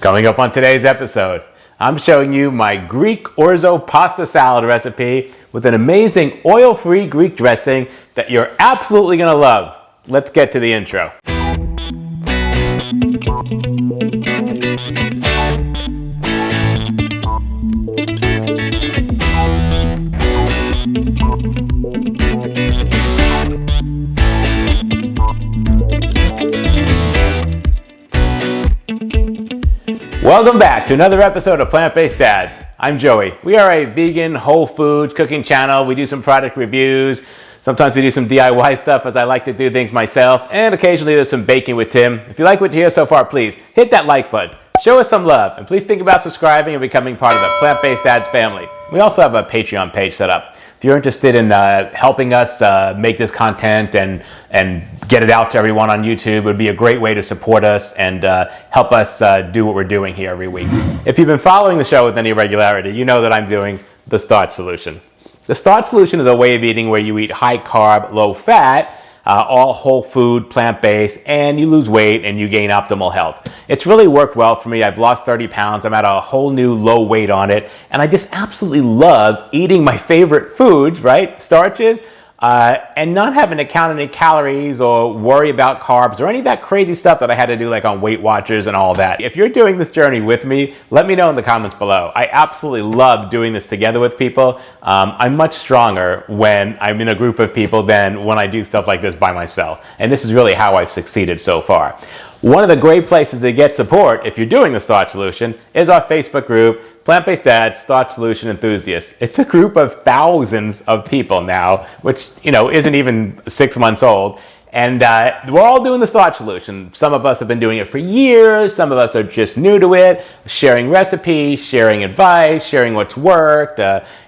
Coming up on today's episode, I'm showing you my Greek orzo pasta salad recipe with an amazing oil-free Greek dressing that you're absolutely gonna love. Let's get to the intro. Welcome back to another episode of Plant-Based Dads. I'm Joey. We are a vegan, whole foods cooking channel. We do some product reviews. Sometimes we do some DIY stuff as I like to do things myself. And occasionally there's some baking with Tim. If you like what you hear so far, please hit that like button. Show us some love. And please think about subscribing and becoming part of the Plant-Based Dads family. We also have a Patreon page set up. If you're interested in helping us make this content and get it out to everyone on YouTube, it would be a great way to support us and help us do what we're doing here every week. If you've been following the show with any regularity, you know that I'm doing the Starch Solution. The Starch Solution is a way of eating where you eat high carb, low fat, all whole food, plant-based, and you lose weight and you gain optimal health. It's really worked well for me. I've lost 30 pounds. I'm at a whole new low weight on it. And I just absolutely love eating my favorite foods, right? Starches, and not having to count any calories or worry about carbs or any of that crazy stuff that I had to do like on Weight Watchers and all that. If you're doing this journey with me, let me know in the comments below. I absolutely love doing this together with people. I'm much stronger when I'm in a group of people than when I do stuff like this by myself. And this is really how I've succeeded so far. One of the great places to get support if you're doing the Starch Solution is our Facebook group, Plant-Based Dads, Starch Solution Enthusiasts. It's a group of thousands of people now, which, you know, isn't even 6 months old. And we're all doing the Starch Solution. Some of us have been doing it for years. Some of us are just new to it, sharing recipes, sharing advice, sharing what's worked,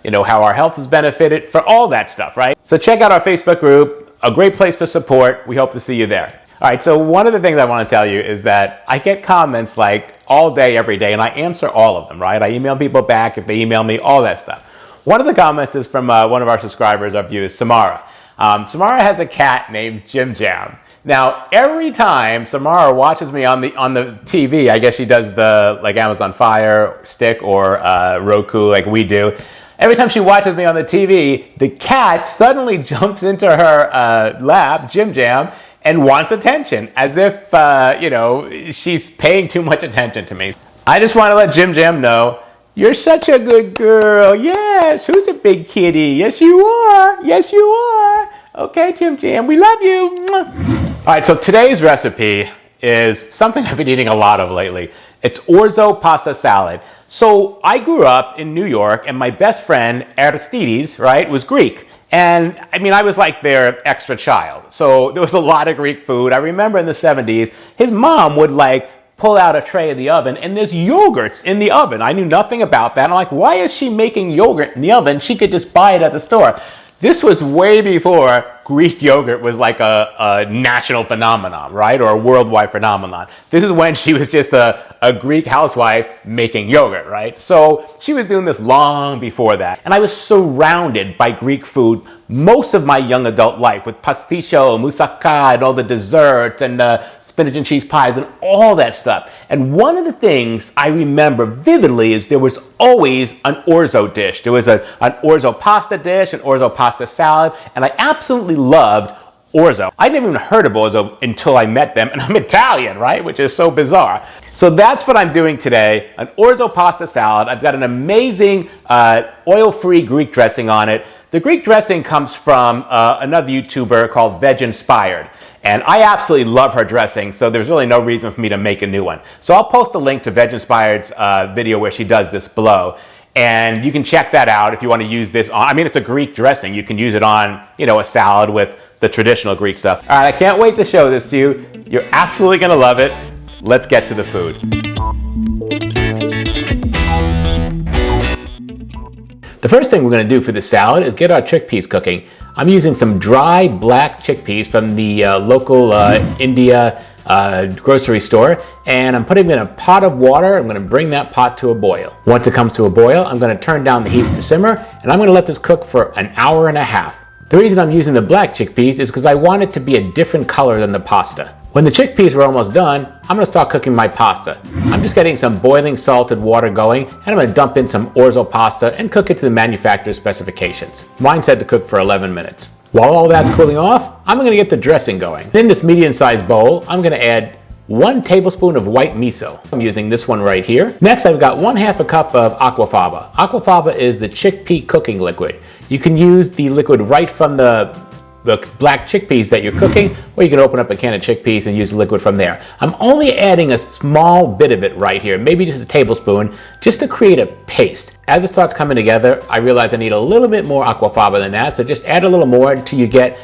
you know, how our health has benefited, for all that stuff, right? So check out our Facebook group, a great place for support. We hope to see you there. All right, so one of the things I want to tell you is that I get comments like all day, every day, and I answer all of them, right? I email people back if they email me, all that stuff. One of the comments is from one of our subscribers, our viewers, Samara. Samara has a cat named JimJam. Now, every time Samara watches me on the TV, I guess she does the like Amazon Fire Stick or Roku like we do. Every time she watches me on the TV, the cat suddenly jumps into her lap, JimJam, and wants attention, as if, you know, she's paying too much attention to me. I just want to let JimJam know, you're such a good girl. Yes, who's a big kitty? Yes, you are. Yes, you are. Okay, JimJam, we love you. All right, so today's recipe is something I've been eating a lot of lately. It's orzo pasta salad. So I grew up in New York, and my best friend, Aristides, right, was Greek. And I mean, I was like their extra child. So there was a lot of Greek food. I remember in the 70s, his mom would like pull out a tray of the oven and there's yogurts in the oven. I knew nothing about that. I'm like, why is she making yogurt in the oven? She could just buy it at the store. This was way before Greek yogurt was like a national phenomenon, right? Or a worldwide phenomenon. This is when she was just a Greek housewife making yogurt, right? So she was doing this long before that. And I was surrounded by Greek food most of my young adult life with pastisho, moussaka, and all the desserts and spinach and cheese pies and all that stuff. And one of the things I remember vividly is there was always an orzo dish. There was an orzo pasta dish, an orzo pasta salad, and I absolutely loved orzo. I never even heard of orzo until I met them, and I'm Italian, right? Which is so bizarre. So that's what I'm doing today, an orzo pasta salad. I've got an amazing oil-free Greek dressing on it. The Greek dressing comes from another YouTuber called Veg Inspired. And I absolutely love her dressing, so there's really no reason for me to make a new one. So I'll post a link to Veg Inspired's video where she does this below. And you can check that out if you want to use this on. I mean, it's a Greek dressing. You can use it on, you know, a salad with the traditional Greek stuff. All right, I can't wait to show this to you. You're absolutely going to love it. Let's get to the food. The first thing we're going to do for the salad is get our chickpeas cooking. I'm using some dry black chickpeas from the local India grocery store, and I'm putting them in a pot of water. I'm going to bring that pot to a boil. Once it comes to a boil, I'm going to turn down the heat to simmer, and I'm going to let this cook for an hour and a half. The reason I'm using the black chickpeas is because I want it to be a different color than the pasta. When the chickpeas were almost done, I'm going to start cooking my pasta. I'm just getting some boiling salted water going, and I'm going to dump in some Orzo pasta and cook it to the manufacturer's specifications. Mine said to cook for 11 minutes. While all that's cooling off, I'm going to get the dressing going. In this medium-sized bowl, I'm going to add 1 tablespoon of white miso. I'm using this one right here. Next, I've got 1/2 cup of aquafaba. Aquafaba is the chickpea cooking liquid. You can use the liquid right from the black chickpeas that you're cooking, or you can open up a can of chickpeas and use the liquid from there. I'm only adding a small bit of it right here, maybe just a tablespoon, just to create a paste. As it starts coming together, I realize I need a little bit more aquafaba than that, so just add a little more until you get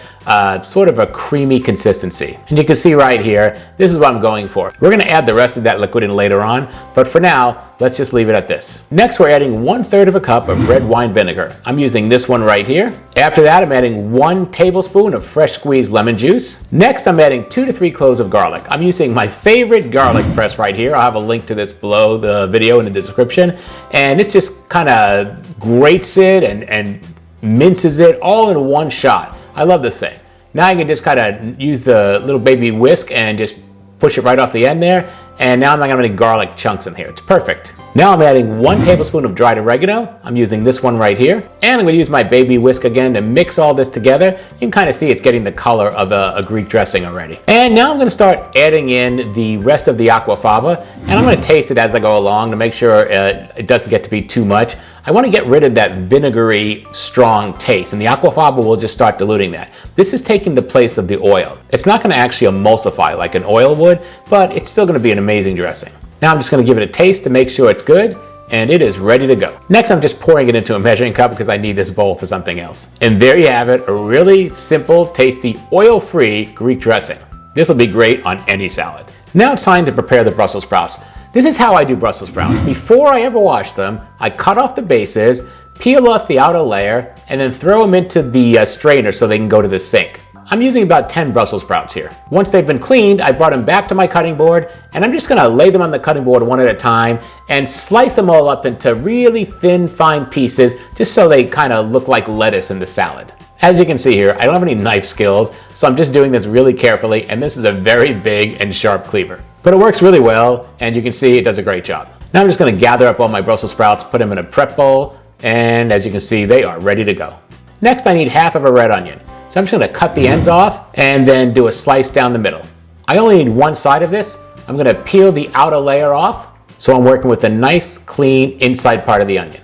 sort of a creamy consistency. And you can see right here, this is what I'm going for. We're going to add the rest of that liquid in later on, but for now, let's just leave it at this. Next, we're adding 1/3 cup of red wine vinegar. I'm using this one right here. After that, I'm adding 1 tablespoon of fresh squeezed lemon juice. Next, I'm adding 2 to 3 cloves of garlic. I'm using my favorite garlic press right here. I'll have a link to this below the video in the description. And this just kind of grates it and minces it all in one shot. I love this thing. Now I can just kind of use the little baby whisk and just push it right off the end there. And now I'm not going to have any garlic chunks in here. It's perfect. Now I'm adding 1 tablespoon of dried oregano. I'm using this one right here. And I'm going to use my baby whisk again to mix all this together. You can kind of see it's getting the color of a Greek dressing already. And now I'm going to start adding in the rest of the aquafaba. And I'm going to taste it as I go along to make sure it doesn't get to be too much. I want to get rid of that vinegary, strong taste. And the aquafaba will just start diluting that. This is taking the place of the oil. It's not going to actually emulsify like an oil would, but it's still going to be an amazing dressing. Now I'm just going to give it a taste to make sure it's good, and it is ready to go. Next, I'm just pouring it into a measuring cup because I need this bowl for something else. And there you have it, a really simple, tasty, oil-free Greek dressing. This will be great on any salad. Now it's time to prepare the Brussels sprouts. This is how I do Brussels sprouts. Before I ever wash them, I cut off the bases, peel off the outer layer, and then throw them into the strainer so they can go to the sink. I'm using about 10 Brussels sprouts here. Once they've been cleaned, I brought them back to my cutting board, and I'm just gonna lay them on the cutting board one at a time and slice them all up into really thin, fine pieces, just so they kind of look like lettuce in the salad. As you can see here, I don't have any knife skills, so I'm just doing this really carefully, and this is a very big and sharp cleaver. But it works really well, and you can see it does a great job. Now I'm just gonna gather up all my Brussels sprouts, put them in a prep bowl, and as you can see, they are ready to go. Next, I need 1/2 of a red onion. So I'm just going to cut the ends off and then do a slice down the middle. I only need one side of this. I'm going to peel the outer layer off, so I'm working with the nice, clean inside part of the onion.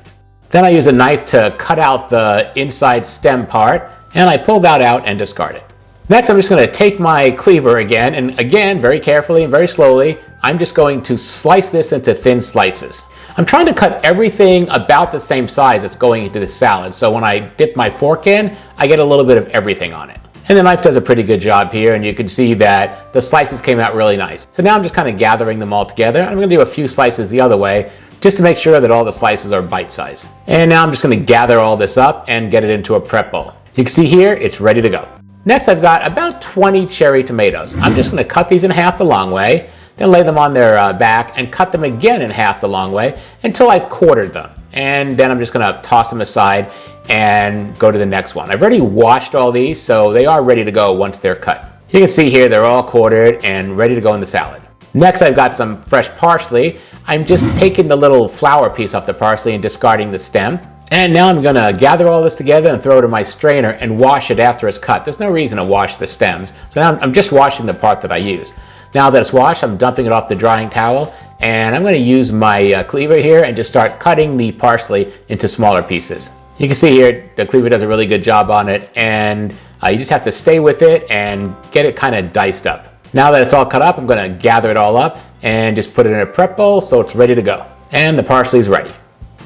Then I use a knife to cut out the inside stem part, and I pull that out and discard it. Next, I'm just going to take my cleaver again, and again, very carefully and very slowly, I'm just going to slice this into thin slices. I'm trying to cut everything about the same size that's going into the salad, so when I dip my fork in, I get a little bit of everything on it. And the knife does a pretty good job here, and you can see that the slices came out really nice. So now I'm just kind of gathering them all together. I'm going to do a few slices the other way, just to make sure that all the slices are bite-sized. And now I'm just going to gather all this up and get it into a prep bowl. You can see here, it's ready to go. Next, I've got about 20 cherry tomatoes. I'm just going to cut these in half the long way, then lay them on their back and cut them again in half the long way until I've quartered them. And then I'm just gonna toss them aside and go to the next one. I've already washed all these, so they are ready to go once they're cut. You can see here, they're all quartered and ready to go in the salad. Next, I've got some fresh parsley. I'm just taking the little flower piece off the parsley and discarding the stem. And now I'm gonna gather all this together and throw it in my strainer and wash it after it's cut. There's no reason to wash the stems. So now I'm just washing the part that I use. Now that it's washed, I'm dumping it off the drying towel, and I'm going to use my cleaver here and just start cutting the parsley into smaller pieces. You can see here, the cleaver does a really good job on it, and you just have to stay with it and get it kind of diced up. Now that it's all cut up, I'm going to gather it all up and just put it in a prep bowl so it's ready to go. And the parsley's ready.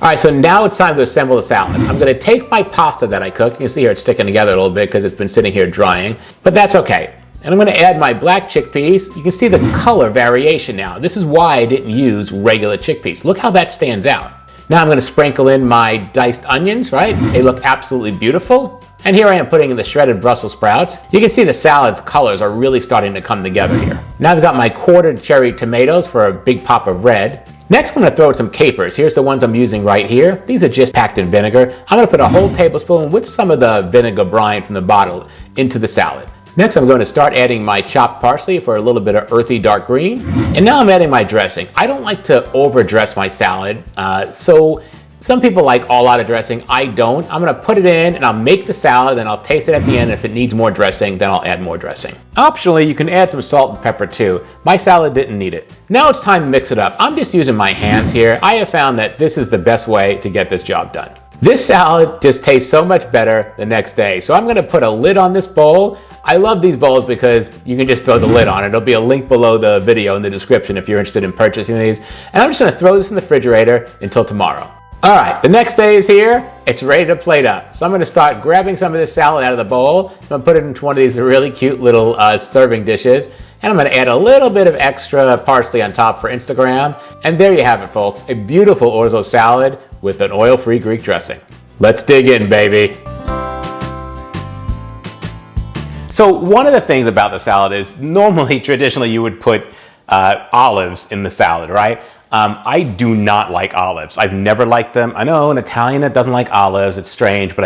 All right, so now it's time to assemble the salad. I'm going to take my pasta that I cooked. You can see here it's sticking together a little bit because it's been sitting here drying, but that's okay. And I'm going to add my black chickpeas. You can see the color variation now. This is why I didn't use regular chickpeas. Look how that stands out. Now I'm going to sprinkle in my diced onions, right? They look absolutely beautiful. And here I am putting in the shredded Brussels sprouts. You can see the salad's colors are really starting to come together here. Now I've got my quartered cherry tomatoes for a big pop of red. Next, I'm going to throw in some capers. Here's the ones I'm using right here. These are just packed in vinegar. I'm going to put a whole tablespoon with some of the vinegar brine from the bottle into the salad. Next, I'm going to start adding my chopped parsley for a little bit of earthy dark green. And now I'm adding my dressing. I don't like to overdress my salad, so some people like all out of dressing. I don't. I'm going to put it in and I'll make the salad and I'll taste it at the end. If it needs more dressing, then I'll add more dressing. Optionally, you can add some salt and pepper too. My salad didn't need it. Now it's time to mix it up. I'm just using my hands here. I have found that this is the best way to get this job done. This salad just tastes so much better the next day. So I'm going to put a lid on this bowl. I love these bowls because you can just throw the lid on it. There'll be a link below the video in the description if you're interested in purchasing these. And I'm just going to throw this in the refrigerator until tomorrow. All right, the next day is here. It's ready to plate up. So I'm going to start grabbing some of this salad out of the bowl. I'm going to put it into one of these really cute little serving dishes. And I'm going to add a little bit of extra parsley on top for Instagram. And there you have it, folks. A beautiful orzo salad with an oil-free Greek dressing. Let's dig in, baby. So one of the things about the salad is normally, traditionally, you would put olives in the salad, right? I do not like olives. I've never liked them. I know an Italian that doesn't like olives. It's strange, but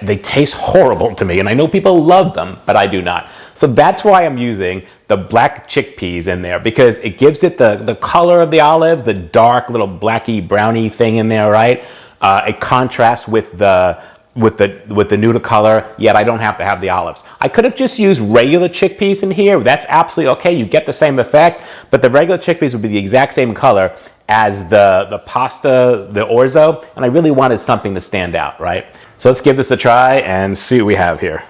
they taste horrible to me. And I know people love them, but I do not. So that's why I'm using the black chickpeas in there, because it gives it the color of the olives, the dark little blacky browny thing in there, right? It contrasts with the noodle color, yet I don't have to have the olives. I could have just used regular chickpeas in here. That's absolutely okay. You get the same effect, but the regular chickpeas would be the exact same color as the pasta, the orzo, and I really wanted something to stand out, right? So let's give this a try and see what we have here.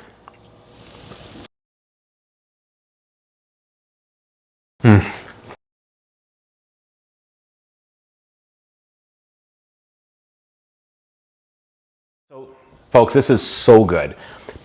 Folks, this is so good.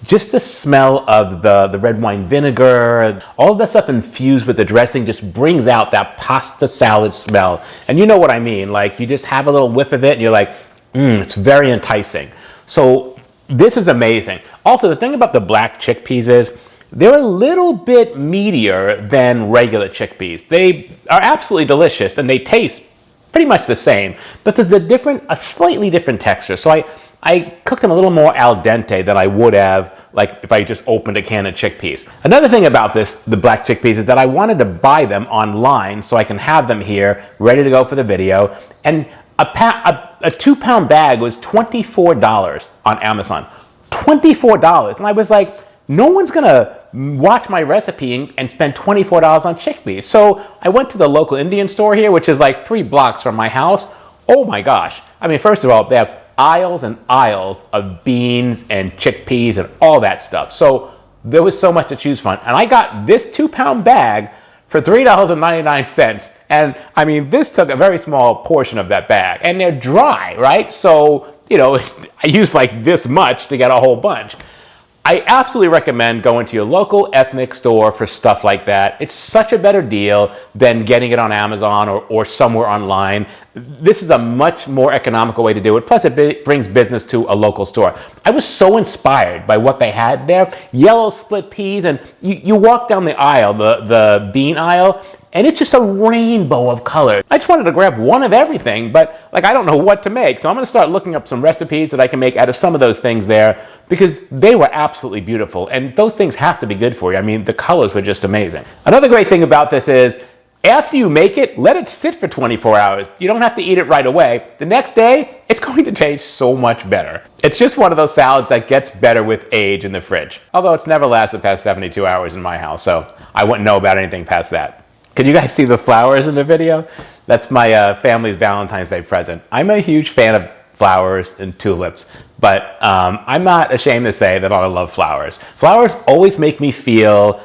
Just the smell of the red wine vinegar, all of that stuff infused with the dressing just brings out that pasta salad smell. And you know what I mean, like you just have a little whiff of it and you're like, it's very enticing. So this is amazing. Also, the thing about the black chickpeas is they're a little bit meatier than regular chickpeas. They are absolutely delicious and they taste pretty much the same, but there's a slightly different texture. So I cooked them a little more al dente than I would have like if I just opened a can of chickpeas. Another thing about the black chickpeas, is that I wanted to buy them online so I can have them here ready to go for the video. And a 2-pound bag was $24 on Amazon. $24. And I was like, no one's gonna watch my recipe and spend $24 on chickpeas. So I went to the local Indian store here, which is like 3 blocks from my house. Oh my gosh. I mean, first of all, they have aisles and aisles of beans and chickpeas and all that stuff. So there was so much to choose from. And I got this 2-pound bag for $3.99. And I mean, this took a very small portion of that bag. And they're dry, right? So, you know, I used like this much to get a whole bunch. I absolutely recommend going to your local ethnic store for stuff like that. It's such a better deal than getting it on Amazon or somewhere online. This is a much more economical way to do it. Plus, it brings business to a local store. I was so inspired by what they had there. Yellow split peas, and you walk down the aisle, the bean aisle, and it's just a rainbow of color. I just wanted to grab one of everything, but like I don't know what to make. So I'm gonna start looking up some recipes that I can make out of some of those things there, because they were absolutely beautiful. And those things have to be good for you. I mean, the colors were just amazing. Another great thing about this is, after you make it, let it sit for 24 hours. You don't have to eat it right away. The next day, it's going to taste so much better. It's just one of those salads that gets better with age in the fridge. Although it's never lasted past 72 hours in my house, so I wouldn't know about anything past that. Can you guys see the flowers in the video? That's my family's Valentine's Day present. I'm a huge fan of flowers and tulips, but I'm not ashamed to say that I love flowers. Flowers always make me feel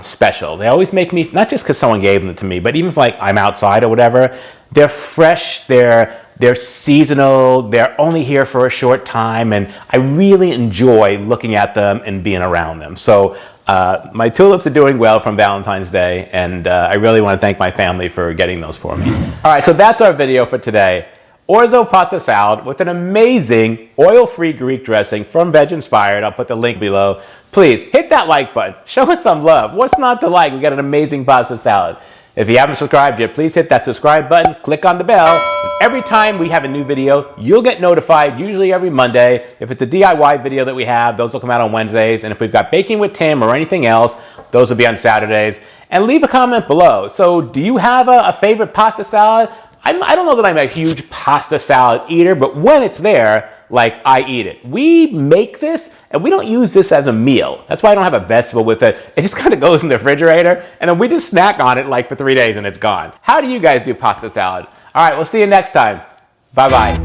special. They always make me, not just because someone gave them to me, but even if like I'm outside or whatever, they're fresh, they're seasonal, they're only here for a short time, and I really enjoy looking at them and being around them. So my tulips are doing well from Valentine's Day, and I really want to thank my family for getting those for me. All right, so that's our video for today. Orzo pasta salad with an amazing oil-free Greek dressing from Veg Inspired. I'll put the link below. Please hit that like button. Show us some love. What's not to like? We got an amazing pasta salad. If you haven't subscribed yet, please hit that subscribe button, click on the bell, and every time we have a new video, you'll get notified, usually every Monday. If it's a DIY video that we have, those will come out on Wednesdays, and if we've got Baking with Tim or anything else, those will be on Saturdays. And leave a comment below. So do you have a favorite pasta salad? I don't know that I'm a huge pasta salad eater, but when it's there, like, I eat it. We make this, and we don't use this as a meal. That's why I don't have a vegetable with it. It just kind of goes in the refrigerator, and then we just snack on it like for 3 days and it's gone. How do you guys do pasta salad? All right, we'll see you next time. Bye-bye.